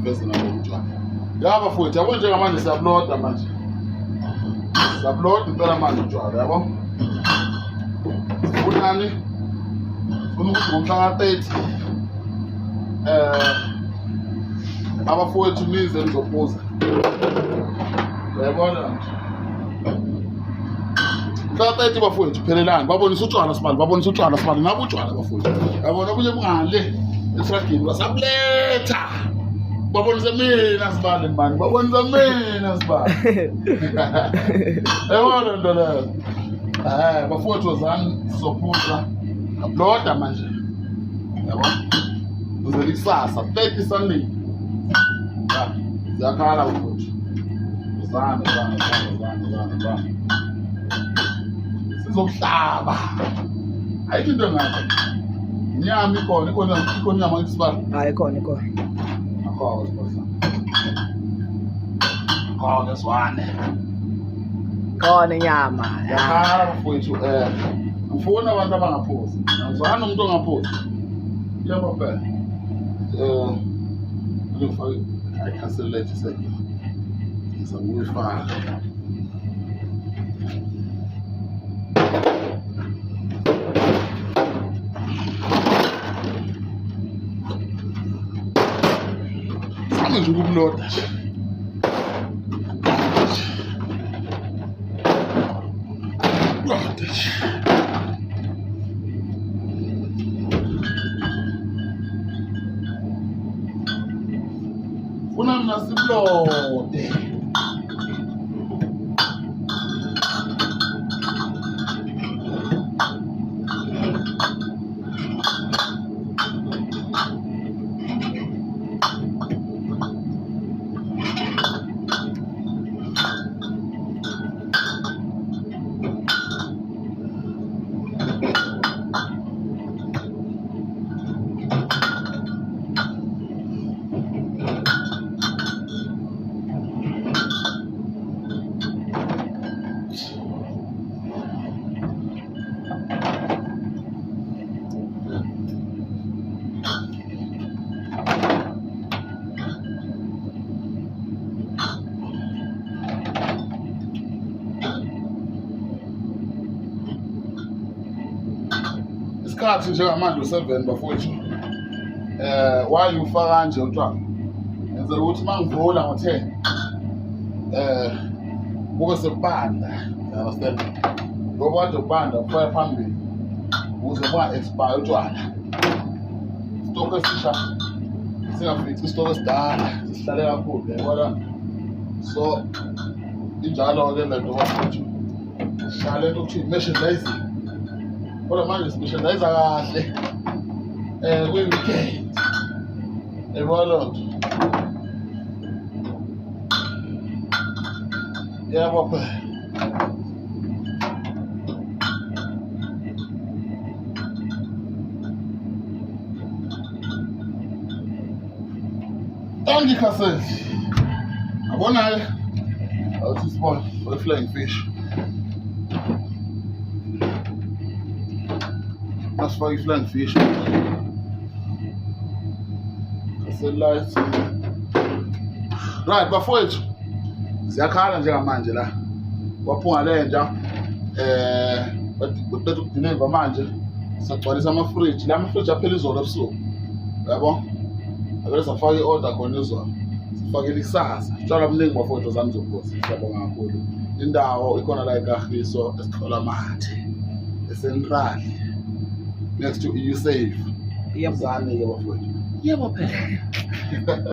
siveze nalo utshwala. Yaba futhi yabo njengamanje siyabloda manje. Siyabloda impela manje utshwala yabo. Sifunani? Sifuna ukuthi ngomhla ka-30 abafowethu nize nizophuza. Uyabona nje. Ka-30 bafowethu phelelani babonisa utshwala sibali babonisa utshwala sibali nabo utshwala bafowethu. Yabona kunye mngale esiragini basabuletha. Babonisa mina sibali mani babonisa mina sibali. Yabona nto leyo. Bafowethu wozani sizophuza. Abloda manje. Yabona? Uzeli kusasa 30 Sunday. Ziyakhala bafowethu. Uzana. Sizokuhlaba. Ayikho into ngakho. Inyama ikhona inyama ngisibala. Hayi ikhona. Akho sibasa. Akho swane. Khona inyama. Yakhala bafowethu ngifuna abantu abangaphuzi. Ngizwana umuntu ongaphuzi. Yebo phela. Ngifake i-cancellate second. Ngizamuyifaka. Sami nje ukubloda nje. Bloda nje. Funa mina siblode. Isikhathi njengamanje u7 bafowethu. Why ufaka kanje utshwala? Ngenzela ukuthi mangivula ngo10 kube sekubanda. Understand? Ngoba kade ubanda ufaya phambili. Ukuze kunga-expire utshwala. Stock esisha singafiki istock esidala sihlale kakhulu yabona. So injalo ke lento bafowethu. Sihlale into ukuthi merchandising. Kodwa manje specialize kahle kwi-weekend. Yabona nto. Yabo phela. Angikhasethi. Yabona-ke awuthi sibone for flying fish. Asifake i-flying fish. Cancel right bafowethu. Ziyakhala njengamanje la. Waphunga lenja. Bethu kudeliver manje. Sagcwalisa ama-fridge. La ama-fridge aphela izolo ebusuku. Yabo? Akele safaka i-order khona izolo. Sifakele ikusasa. Utshwala buningi bafowethu zami zokuphuza. Siyabonga kakhulu. Indawo ikhona la eKagiso esithola amathe. eCentral. Next to EU Safe. Yebo. Zane ke bafowethu. Yebo phela.